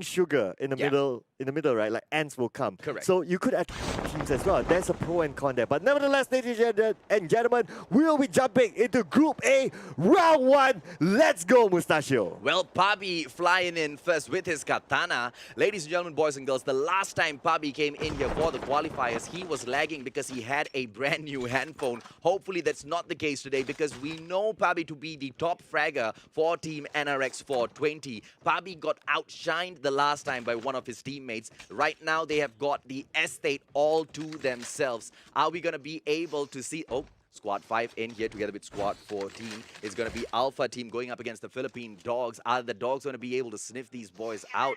growing sugar in the middle, right? Like ants will come. Correct. So you could attack teams as well. There's a pro and con there. But nevertheless, ladies and gentlemen, we'll be jumping into Group A, Round 1. Let's go, Mustachio. Well, Pabi flying in first with his katana. Ladies and gentlemen, boys and girls, the last time Pabi came in here for the qualifiers, he was lagging because he had a brand new handphone. Hopefully that's not the case today because we know Pabi to be the top fragger for Team NRX 420. Pabi got outshined the last time by one of his teammates. Right now they have got the estate all to themselves. Are we going to be able to see... Oh, Squad 5 in here together with Squad 14 is going to be Alpha Team going up against the Philippine Dogs. Are the Dogs going to be able to sniff these boys out?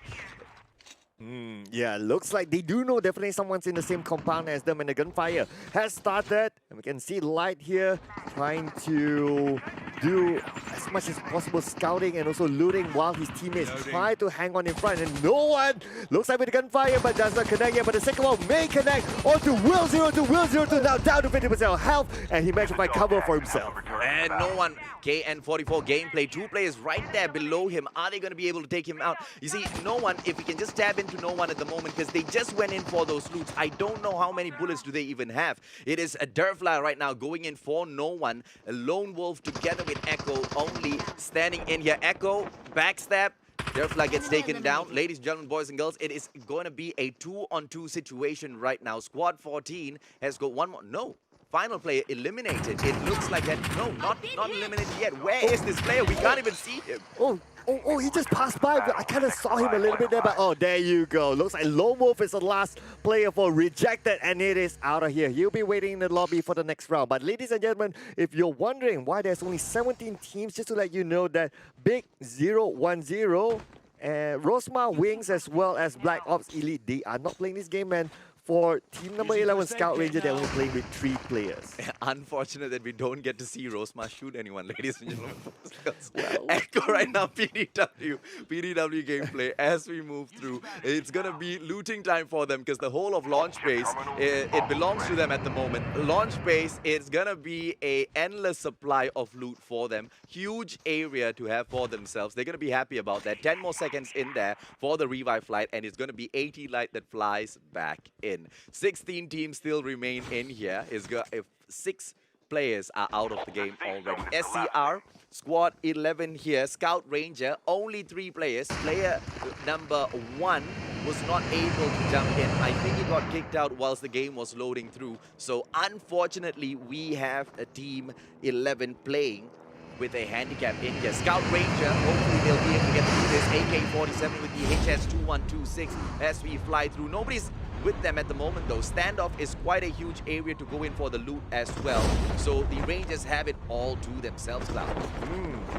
Yeah, looks like they do know definitely someone's in the same compound as them, and the gunfire has started. And we can see Light here trying to do as much as possible scouting and also looting while his teammates try to hang on in front. And no one looks like with the gunfire, but does not connect yet. But the second one may connect onto Will02 now down to 50% health, and he managed to find cover for himself. And no one. KN44 gameplay, 2 players right there below him. Are they going to be able to take him out? You see, no one, if we can just tap into no one at the moment, because they just went in for those loots. I don't know how many bullets do they even have. It is a Derfla right now going in for no one. A Lone Wolf together with Echo only standing in here. Echo, backstab. Derfla gets taken down. Ladies and gentlemen, boys and girls, it is going to be a 2-on-2 situation right now. Squad 14 has got one more. No. Final player eliminated. It looks like that. No, not eliminated yet. Where is this player? We can't even see him. Oh, he just passed by. I kind of saw him a little bit there, but oh, there you go. Looks like Lone Wolf is the last player for rejected, and it is out of here. He'll be waiting in the lobby for the next round. But ladies and gentlemen, if you're wondering why there's only 17 teams, just to let you know that Big 010 and Rosma Wings as well as Black Ops Elite, they are not playing this game, man. For team number 11, Scout Ranger, they're only playing with 3 players. Unfortunate that we don't get to see Rosma shoot anyone, ladies and gentlemen. Well, Echo right now, PDW gameplay as we move through. It's going to be looting time for them because the whole of launch base, it belongs to them at the moment. Launch base, it's going to be an endless supply of loot for them. Huge area to have for themselves. They're going to be happy about that. 10 more seconds in there for the revive flight, and it's going to be 80 light that flies back in. 16 teams still remain in here. If 6 players are out of the game already. SCR, Squad 11 here. Scout Ranger, only 3 players. Player number 1 was not able to jump in. I think he got kicked out whilst the game was loading through. So unfortunately, we have a team 11 playing with a handicap in here. Scout Ranger, hopefully they'll be able to get through this. AK-47 with the HS-2126 as we fly through. Nobody's with them at the moment though. Standoff is quite a huge area to go in for the loot as well. So the Rangers have it all to themselves, Cloud.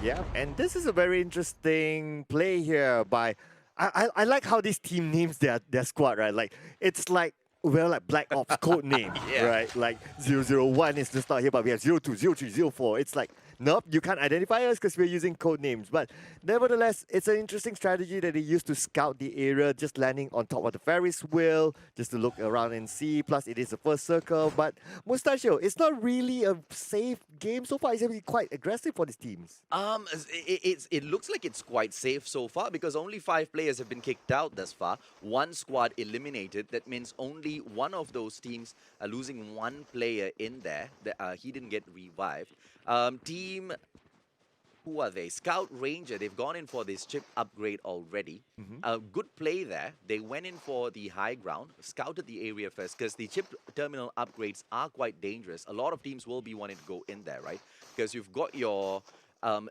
Yeah, and this is a very interesting play here by... I like how this team names their squad, right? Like, it's like, well, like Black Ops code name, right? Like 001 is just not here, but we have 02, 03, 04. It's like, nope, you can't identify us because we're using code names. But nevertheless, it's an interesting strategy that they use to scout the area, just landing on top of the Ferris wheel, just to look around and see. Plus, it is the first circle. But Mustachio, it's not really a safe game so far. It's actually quite aggressive for these teams. It looks like it's quite safe so far because only 5 players have been kicked out thus far. 1 squad eliminated. That means only one of those teams are losing 1 player in there. He didn't get revived. Team, who are they? Scout Ranger, they've gone in for this chip upgrade already. A good play there. They went in for the high ground, scouted the area first, because the chip terminal upgrades are quite dangerous. A lot of teams will be wanting to go in there, right? Because you've got your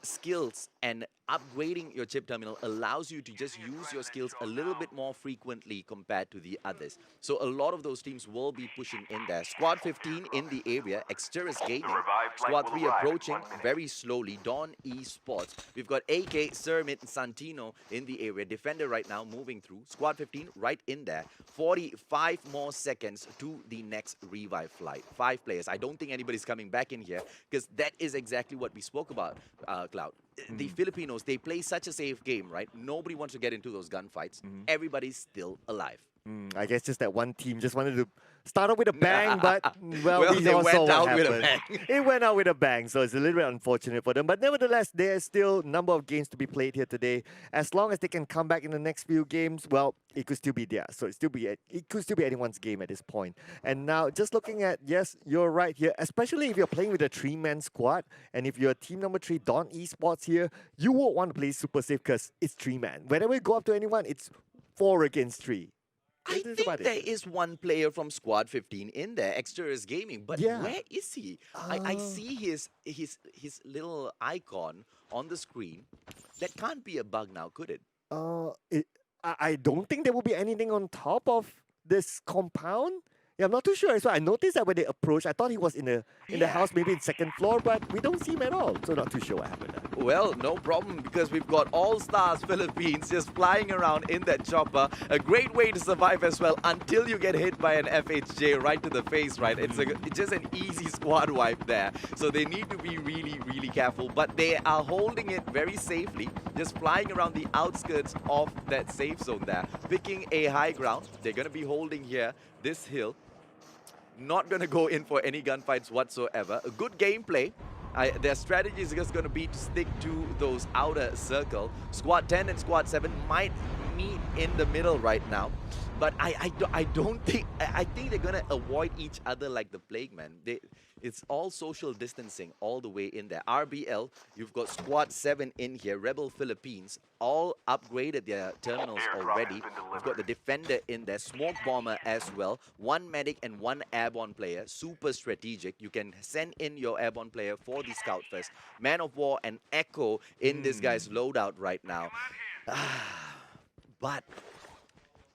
skills, and upgrading your chip terminal allows you to just use your skills a little bit more frequently compared to the others. So a lot of those teams will be pushing in there. Squad 15 in the area, Exteris Gaming. Squad 3 approaching very slowly, Dawn Esports. We've got AK, Sermit, Santino in the area. Defender right now moving through. Squad 15 right in there. 45 more seconds to the next revive flight. 5 players. I don't think anybody's coming back in here because that is exactly what we spoke about, Cloud. The Filipinos, they play such a safe game, right? Nobody wants to get into those gunfights. Everybody's still alive. I guess just that one team just wanted to start off with a bang, but well, Well, we they all went saw out what with a happened. bang. It went out with a bang, so it's a little bit unfortunate for them. But nevertheless, there's still a number of games to be played here today. As long as they can come back in the next few games, well, it could still be theirs. So it could still be anyone's game at this point. And now, just looking at, yes, you're right here, especially if you're playing with a three-man squad, and if you're team number 3, Dawn Esports here, you won't want to play super safe because it's three-man. Whenever you go up to anyone, it's 4 against 3. I This is think about there it. is one player from Squad 15 in there, Exteriors Gaming, but Yeah. where is he? I see his little icon on the screen. That can't be a bug now, could it? I don't think there will be anything on top of this compound. Yeah, I'm not too sure. So I noticed that when they approached, I thought he was in the house, maybe in second floor, but we don't see him at all. So not too sure what happened there. Well, no problem because we've got All Stars Philippines just flying around in that chopper. A great way to survive as well until you get hit by an FHJ right to the face, right? It's just an easy squad wipe there. So they need to be really, really careful. But they are holding it very safely, just flying around the outskirts of that safe zone there, picking a high ground. They're going to be holding here, this hill. Not going to go in for any gunfights whatsoever. A good gameplay. Their strategy is just going to be to stick to those outer circle. Squad 10 and Squad 7 might meet in the middle right now. But I don't think... I think they're going to avoid each other like the plague, man. It's all social distancing all the way in there. RBL, you've got Squad 7 in here. Rebel Philippines, all upgraded their terminals already. You've got the Defender in there. Smoke Bomber as well. 1 medic and 1 airborne player. Super strategic. You can send in your airborne player for the scout first. Man of War and Echo in this guy's loadout right now. But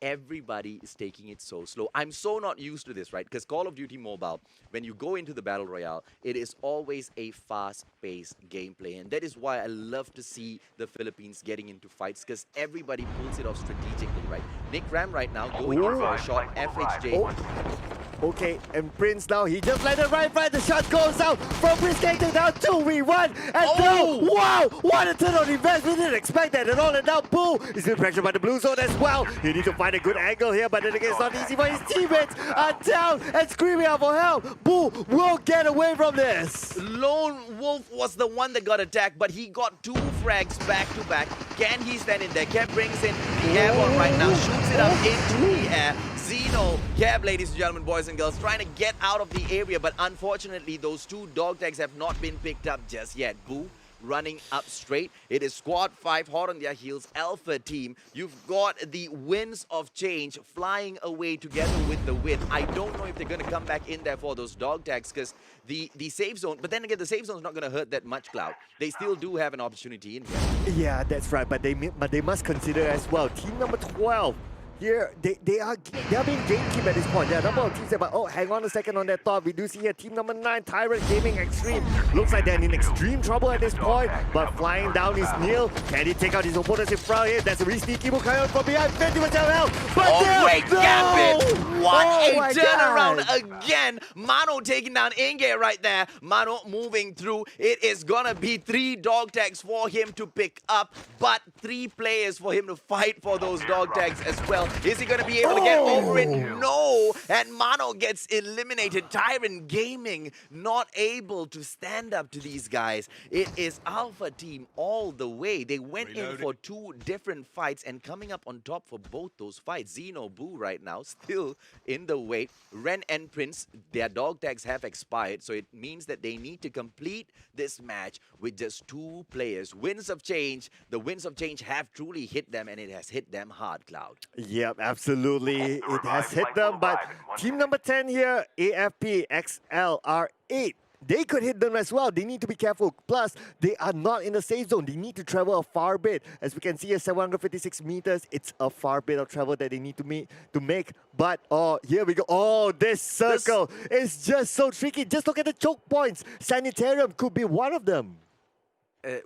everybody is taking it so slow. I'm so not used to this, right? Because Call of Duty Mobile, when you go into the Battle Royale, it is always a fast-paced gameplay. And that is why I love to see the Philippines getting into fights, because everybody pulls it off strategically, right? Nick Ram right now going in for a shot. FHJ. Okay, and Prince now, he just let it right. The shot goes out from Prince getting down 2v1. And now, wow, what a turn on events. We didn't expect that at all. And now Boo is being pressured by the blue zone as well. You need to find a good angle here, but then again, it's not easy for his teammates. Are down and screaming out for help. Boo will get away from this. Lone Wolf was the one that got attacked, but he got 2 frags back to back. Can he stand in there? Kev brings in the airborne right now, shoots it up into the air. Zeno, Kev, ladies and gentlemen, boys and girls, trying to get out of the area, but unfortunately, those 2 dog tags have not been picked up just yet. Boo running up straight. It is Squad 5 hot on their heels. Alpha team, you've got the Winds of Change flying away together with the wind. I don't know if they're going to come back in there for those dog tags because the safe zone, but then again, the safe zone is not going to hurt that much, Cloud. They still do have an opportunity in here. Yeah, that's right, but they must consider as well. Team number 12. Here, they are being gatekeep at this point. There are a number of teams that, but oh, hang on a second on that thought. We do see here team number 9, Tyrant Gaming Extreme. Looks like they're in extreme trouble at this point, but flying down is Neil. Can he take out his opponents in front here? That's a really sneaky move coming out from behind. 50% health, but great gambit! What a turnaround God. again! Mano taking down Inge right there. Mano moving through. It is gonna be 3 dog tags for him to pick up, but 3 players for him to fight for those dog tags as well. Is he going to be able to get over it? No. And Mano gets eliminated. Tyrant Gaming not able to stand up to these guys. It is Alpha Team all the way. They went in for 2 different fights and coming up on top for both those fights. Zeno Boo right now still in the wait. Ren and Prince, their dog tags have expired, so it means that they need to complete this match with just 2 players. Winds of Change. The Winds of Change have truly hit them, and it has hit them hard, Cloud. Yep, absolutely. It has hit them, but team number 10 here, AFP XLR8. They could hit them as well. They need to be careful. Plus, they are not in the safe zone. They need to travel a far bit. As we can see here, 756 meters. It's a far bit of travel that they need to make. But, oh, here we go. Oh, this circle is just so tricky. Just look at the choke points. Sanitarium could be one of them.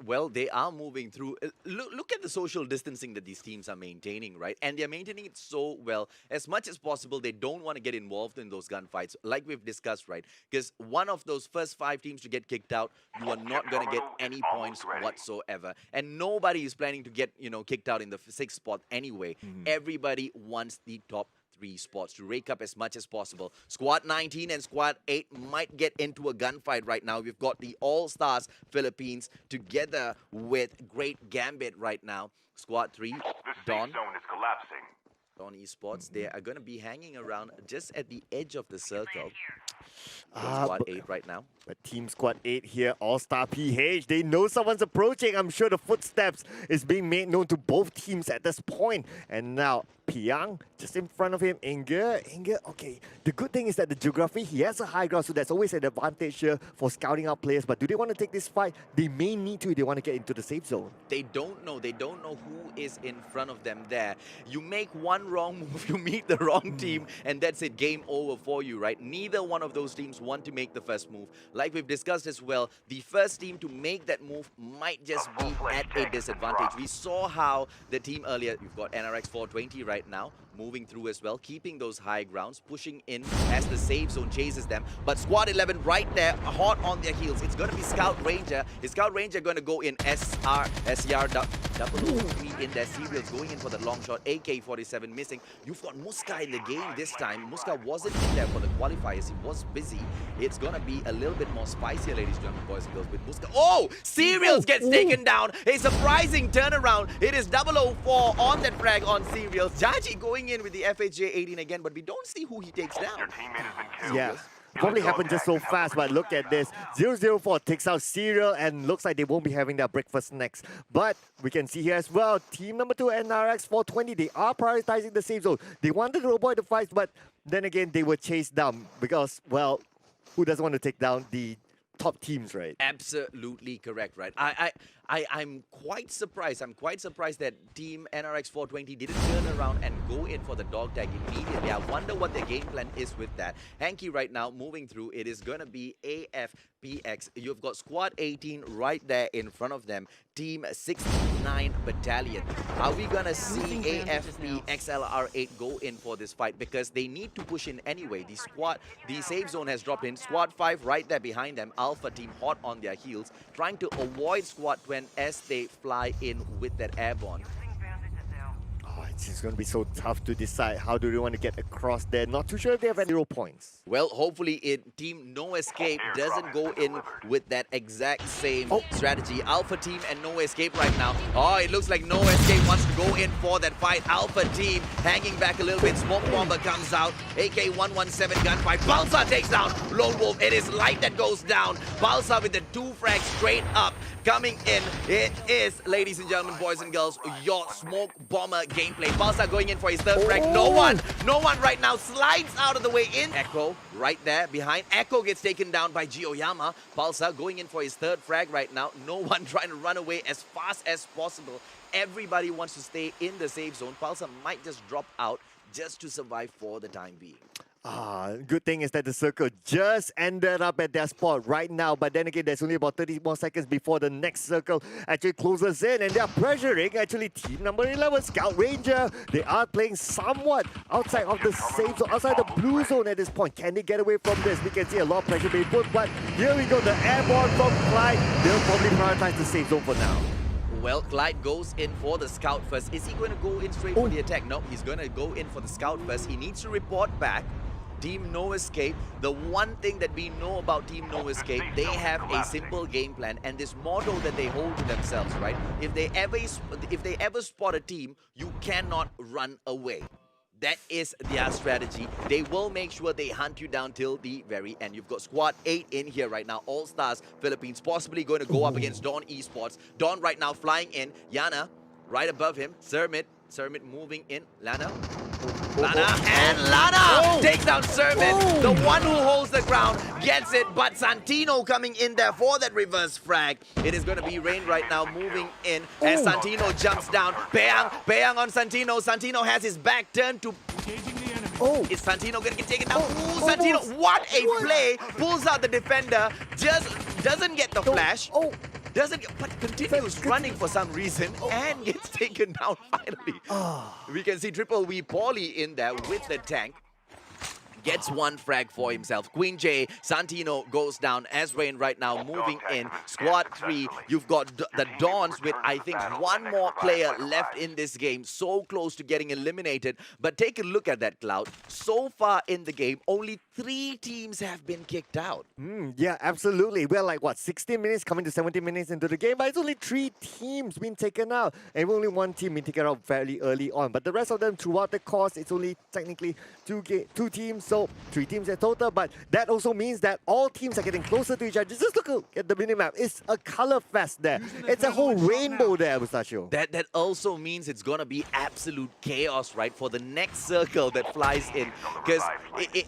Well, they are moving through. Look at the social distancing that these teams are maintaining, right? And they're maintaining it so well. As much as possible, they don't want to get involved in those gunfights, like we've discussed, right? Because one of those first 5 teams to get kicked out, you are not going to get any points whatsoever. And nobody is planning to get, kicked out in the 6th spot anyway. Everybody wants the top 3 spots to rake up as much as possible. Squad 19 and Squad 8 might get into a gunfight right now. We've got the All-Stars Philippines together with Great Gambit right now. Squad 3, Dawn. Zone is collapsing. Dawn Esports, they are going to be hanging around just at the edge of the circle. Ah, Squad but- 8 right now. But Team Squad 8 here, All-Star PH, they know someone's approaching. I'm sure the footsteps is being made known to both teams at this point. And now, Piang, just in front of him, Inge, okay. The good thing is that the geography, he has a high ground, so that's always an advantage here for scouting out players. But do they want to take this fight? They may need to if they want to get into the safe zone. They don't know who is in front of them there. You make one wrong move, you meet the wrong team, and that's it, game over for you, right? Neither one of those teams want to make the first move. Like we've discussed as well, the first team to make that move might just be at a disadvantage. We saw how the team earlier, you've got NRX 420 right now, moving through as well, keeping those high grounds, pushing in as the safe zone chases them. But Squad 11 right there, hot on their heels. It's going to be Scout Ranger. Is Scout Ranger going to go in SCR double in their serials, going in for the long shot. AK-47 missing. You've got Muska in the game this time. Muska wasn't in there for the qualifiers. He was busy. It's going to be a little bit more spicier, ladies and gentlemen, boys and girls, with Muska. Oh! Serials gets taken down. A surprising turnaround. It is 004 on that frag on Serials. Jaji going in with the FHJ 18 again, but we don't see who he takes down. Your teammate has been killed. Yeah. Probably happened just so fast, but look at this. 004 takes out Serial and looks like they won't be having their breakfast next. But we can see here as well, team number 2, NRX 420, they are prioritizing the safe zone. They wanted to avoid the fights, but then again, they were chased down because, well, who doesn't want to take down the top teams, right? Absolutely correct, right? I'm quite surprised. I'm quite surprised that Team NRX 420 didn't turn around and go in for the dog tag immediately. I wonder what their game plan is with that. Hanky right now moving through. It is going to be AFPX. You've got Squad 18 right there in front of them. Team 69 Battalion. Are we going to see AFP XLR8 go in for this fight? Because they need to push in anyway. The safe zone has dropped in. Squad 5 right there behind them. Alpha team hot on their heels, trying to avoid Squad 20 as they fly in with that airborne. Oh, it's just going to be so tough to decide how do they want to get across there. Not too sure if they have 0 points. Well, hopefully Team No Escape doesn't go in with that exact same strategy. Alpha team and No Escape right now. Oh, it looks like No Escape wants to go in for that fight. Alpha team hanging back a little bit. Smoke Bomber comes out. AK-117 gunfight. Balsa takes down Lone Wolf. It is Light that goes down. Balsa with the 2 frags straight up. Coming in, it is, ladies and gentlemen, boys and girls, your Smoke Bomber gameplay. Balsa going in for his 3rd frag. No one right now slides out of the way in. Echo right there behind. Echo gets taken down by Gioyama. Balsa going in for his 3rd frag right now. No one trying to run away as fast as possible. Everybody wants to stay in the safe zone. Balsa might just drop out just to survive for the time being. Good thing is that the circle just ended up at their spot right now. But then again, there's only about 30 more seconds before the next circle actually closes in. And they're pressuring actually team number 11, Scout Ranger. They are playing somewhat outside of the safe zone, outside the blue zone at this point. Can they get away from this? We can see a lot of pressure being put. But here we go, the airborne from Clyde. They'll probably prioritize the safe zone for now. Well, Clyde goes in for the scout first. Is he going to go in straight for the attack? No, he's going to go in for the scout first. He needs to report back. Team No Escape, the one thing that we know about Team No Escape, they have a simple game plan and this motto that they hold to themselves, right? If they ever spot a team, you cannot run away. That is their strategy. They will make sure they hunt you down till the very end. You've got Squad 8 in here right now. All-Stars Philippines possibly going to go up against Dawn Esports. Dawn right now flying in. Yana right above him. Sermit moving in. Lana and Lana takes down Sermit. The one who holds the ground gets it, but Santino coming in there for that reverse frag. It is going to be Rain right now moving in as Santino jumps down. Peang on Santino. Santino has his back turned to... Is Santino going to get taken down? Santino, what a play. Pulls out the defender, just doesn't get the flash. But continues running for some reason and gets taken down finally. We can see Triple V Pauly in there with the tank. gets one frag for himself. Queen J, Santino goes down as Rain right now, moving in. Squad 3, you've got the Dons with, I think, one more player left in this game. So close to getting eliminated. But take a look at that, Cloud. So far in the game, only 3 teams have been kicked out. Yeah, absolutely. We're like, what, 16 minutes coming to 17 minutes into the game, but it's only 3 teams being taken out. And only 1 team being taken out fairly early on. But the rest of them, throughout the course, it's only technically 2 teams, so 3 teams in total. But that also means that all teams are getting closer to each other. Just look at the minimap. It's a color fest there. It's a whole rainbow there, Mustachio. That also means it's going to be absolute chaos, right, for the next circle that flies in. Because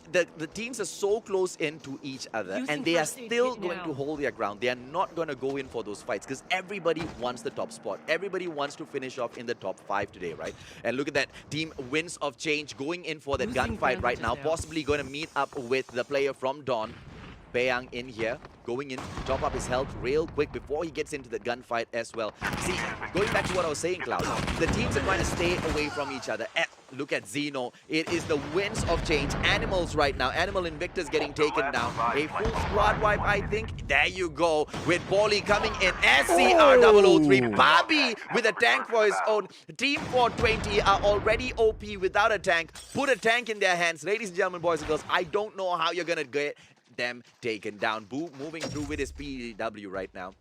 the teams are so close in to each other, and they are still going to hold their ground. They are not going to go in for those fights because everybody wants the top spot. Everybody wants to finish off in the top 5 today, right? And look at that team Winds of Change going in for that gunfight right now, possibly going to meet up with the player from Dawn. Bayang in here, going in to top up his health real quick before he gets into the gunfight as well. See, going back to what I was saying, Cloud, the teams are trying to stay away from each other. Look at Zeno. It is the Winds of Change. Animals right now. Animal Invictus getting taken down. A full squad wipe, I think. There you go. With Bolly coming in. SCR003. Bobby with a tank for his own. Team 420 are already OP without a tank. Put a tank in their hands. Ladies and gentlemen, boys and girls, I don't know how you're going to get them taken down. Boo moving through with his PW right now.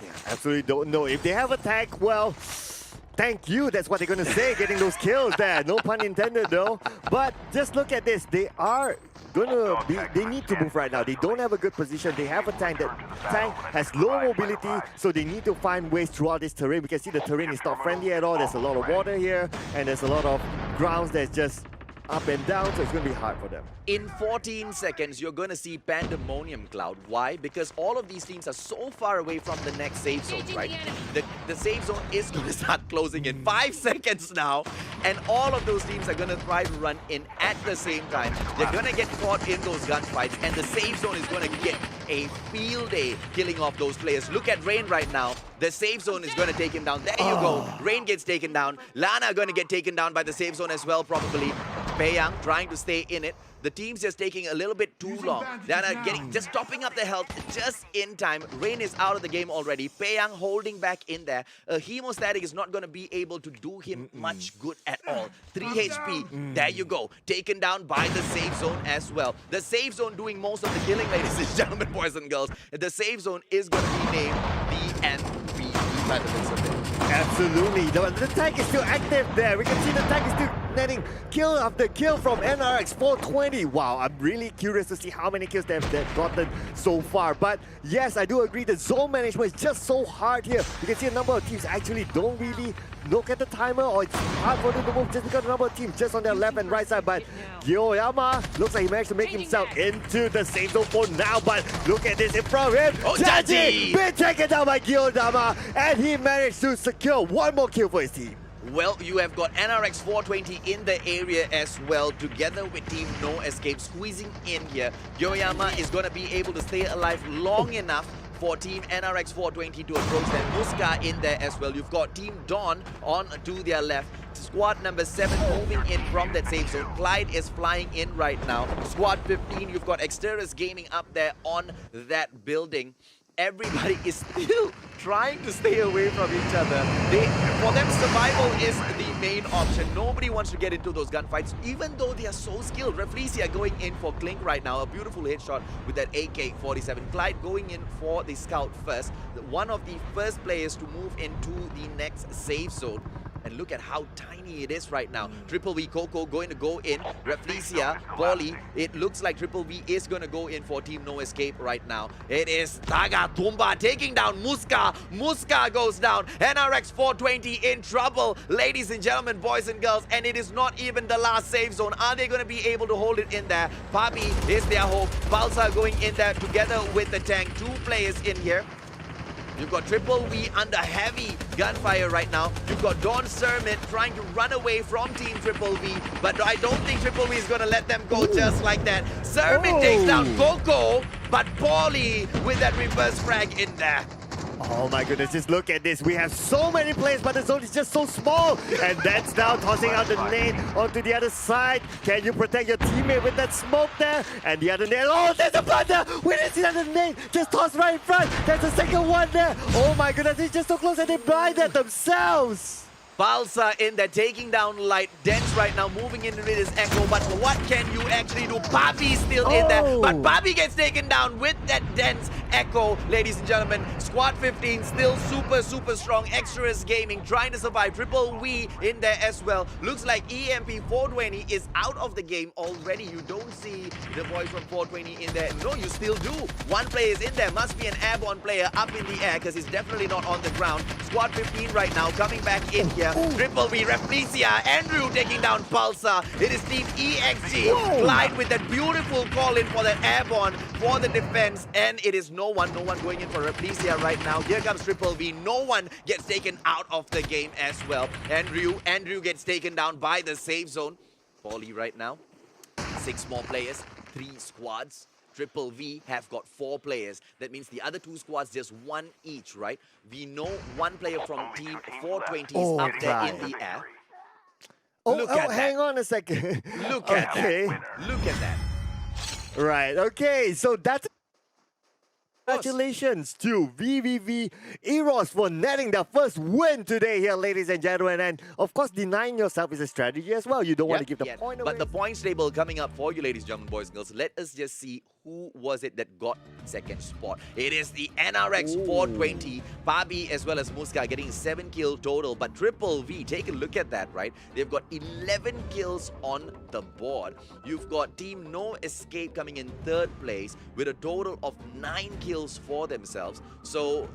Yeah, absolutely don't know. If they have a tank, well, thank you. That's what they're going to say, getting those kills there. No pun intended, though. But just look at this. They are going to be... They need to move right now. They don't have a good position. They have a tank. That tank has low mobility, so they need to find ways throughout this terrain. We can see the terrain is not friendly at all. There's a lot of water here, and there's a lot of grounds that's just up and down, so it's going to be hard for them. In 14 seconds, you're going to see Pandemonium, Cloud. Why? Because all of these teams are so far away from the next safe zone, right? The safe zone is going to start closing in 5 seconds now, and all of those teams are going to try to run in at the same time. They're going to get caught in those gunfights, and the safe zone is going to get a field day killing off those players. Look at Rain right now. The safe zone is going to take him down. There you go. Rain gets taken down. Lana going to get taken down by the safe zone as well, probably. Peiyang trying to stay in it. The team's just taking a little bit too long. Lana just topping up the health just in time. Rain is out of the game already. Peiyang holding back in there. A hemostatic is not going to be able to do him much good at all. 3 HP. There you go. Taken down by the safe zone as well. The safe zone doing most of the killing, ladies and gentlemen, boys and girls. The safe zone is going to be named the MVP by the looks of it. Absolutely. The tank is still active there. We can see the tank is still netting kill after kill from NRX 420. Wow, I'm really curious to see how many kills they've gotten so far. But yes, I do agree the zone management is just so hard here. You can see a number of teams actually don't really look at the timer, or it's hard for them to move just because the number of teams just on their left and right side. But Gyoyama looks like he managed to make himself into the safe zone for now. But look at this in front of him. Jaji been taken down by Gyoyama, and he managed to secure one more kill for his team. Well, you have got NRX 420 in the area as well, together with Team No Escape squeezing in here. Gyoyama is going to be able to stay alive long enough for Team NRX 420 to approach them. Muska in there as well. You've got Team Dawn on to their left. Squad number 7 moving in from that safe zone. Clyde is flying in right now. Squad 15, you've got Exteris Gaming up there on that building. Everybody is still trying to stay away from each other. For them, survival is the main option. Nobody wants to get into those gunfights, even though they are so skilled. Reflecia going in for Clink right now. A beautiful headshot with that AK-47. Clyde going in for the scout first. One of the first players to move into the next safe zone. And look at how tiny it is right now. Triple V Coco going to go in. Reflecia, Bolly. It looks like Triple V is going to go in for Team No Escape right now. It is Taga Tumba taking down Muska. Muska goes down. NRX 420 in trouble. Ladies and gentlemen, boys and girls. And it is not even the last safe zone. Are they going to be able to hold it in there? Papi is their hope. Balsa going in there together with the tank. 2 players in here. You've got Triple V under heavy gunfire right now. You've got Dawn Sermon trying to run away from Team Triple V, but I don't think Triple V is going to let them go just like that. Sermon takes down Coco, but Paulie with that reverse frag in there. Oh my goodness, just look at this. We have so many players, but the zone is just so small. And that's now tossing out the nade onto the other side. Can you protect your teammate with that smoke there? And the other nade, oh, there's a blunder! We didn't see that nade, just tossed right in front. There's a second one there. Oh my goodness, it's just so close and they blinded themselves. Balsa in there, taking down Light. Dense right now, moving in with his Echo. But what can you actually do? Papi still in there. But Papi gets taken down with that Dense Echo. Ladies and gentlemen, Squad 15 still super strong. Extras Gaming trying to survive. Triple V in there as well. Looks like EMP 420 is out of the game already. You don't see the boys from 420 in there. No, you still do. One player is in there. Must be an airborne player up in the air because he's definitely not on the ground. Squad 15 right now coming back in here. Triple V, Replicia, Andrew taking down Pulsar. It is Team EXG. Clyde with that beautiful call in for the airborne for the defense. And it is no one going in for Replicia right now. Here comes Triple V. No one gets taken out of the game as well. Andrew gets taken down by the safe zone. Polly right now. 6 more players, 3 squads. Triple V have got 4 players. That means the other 2 squads just 1 each, right? We know 1 player from Team 420 is up there in the air. Look at that. Hang on a second. Look at that. Look at that. Right, okay, so that's... Congratulations to VVV Eros for netting their first win today here, ladies and gentlemen. And of course, denying yourself is a strategy as well. You don't want to give the point away. But the points table coming up for you, ladies and gentlemen, boys and girls. Let us just see who was it that got second spot. It is the NRX 420. Pabi as well as Muska getting 7 kills total. But Triple V, take a look at that, right? They've got 11 kills on the board. You've got Team No Escape coming in 3rd place with a total of 9 kills for themselves. So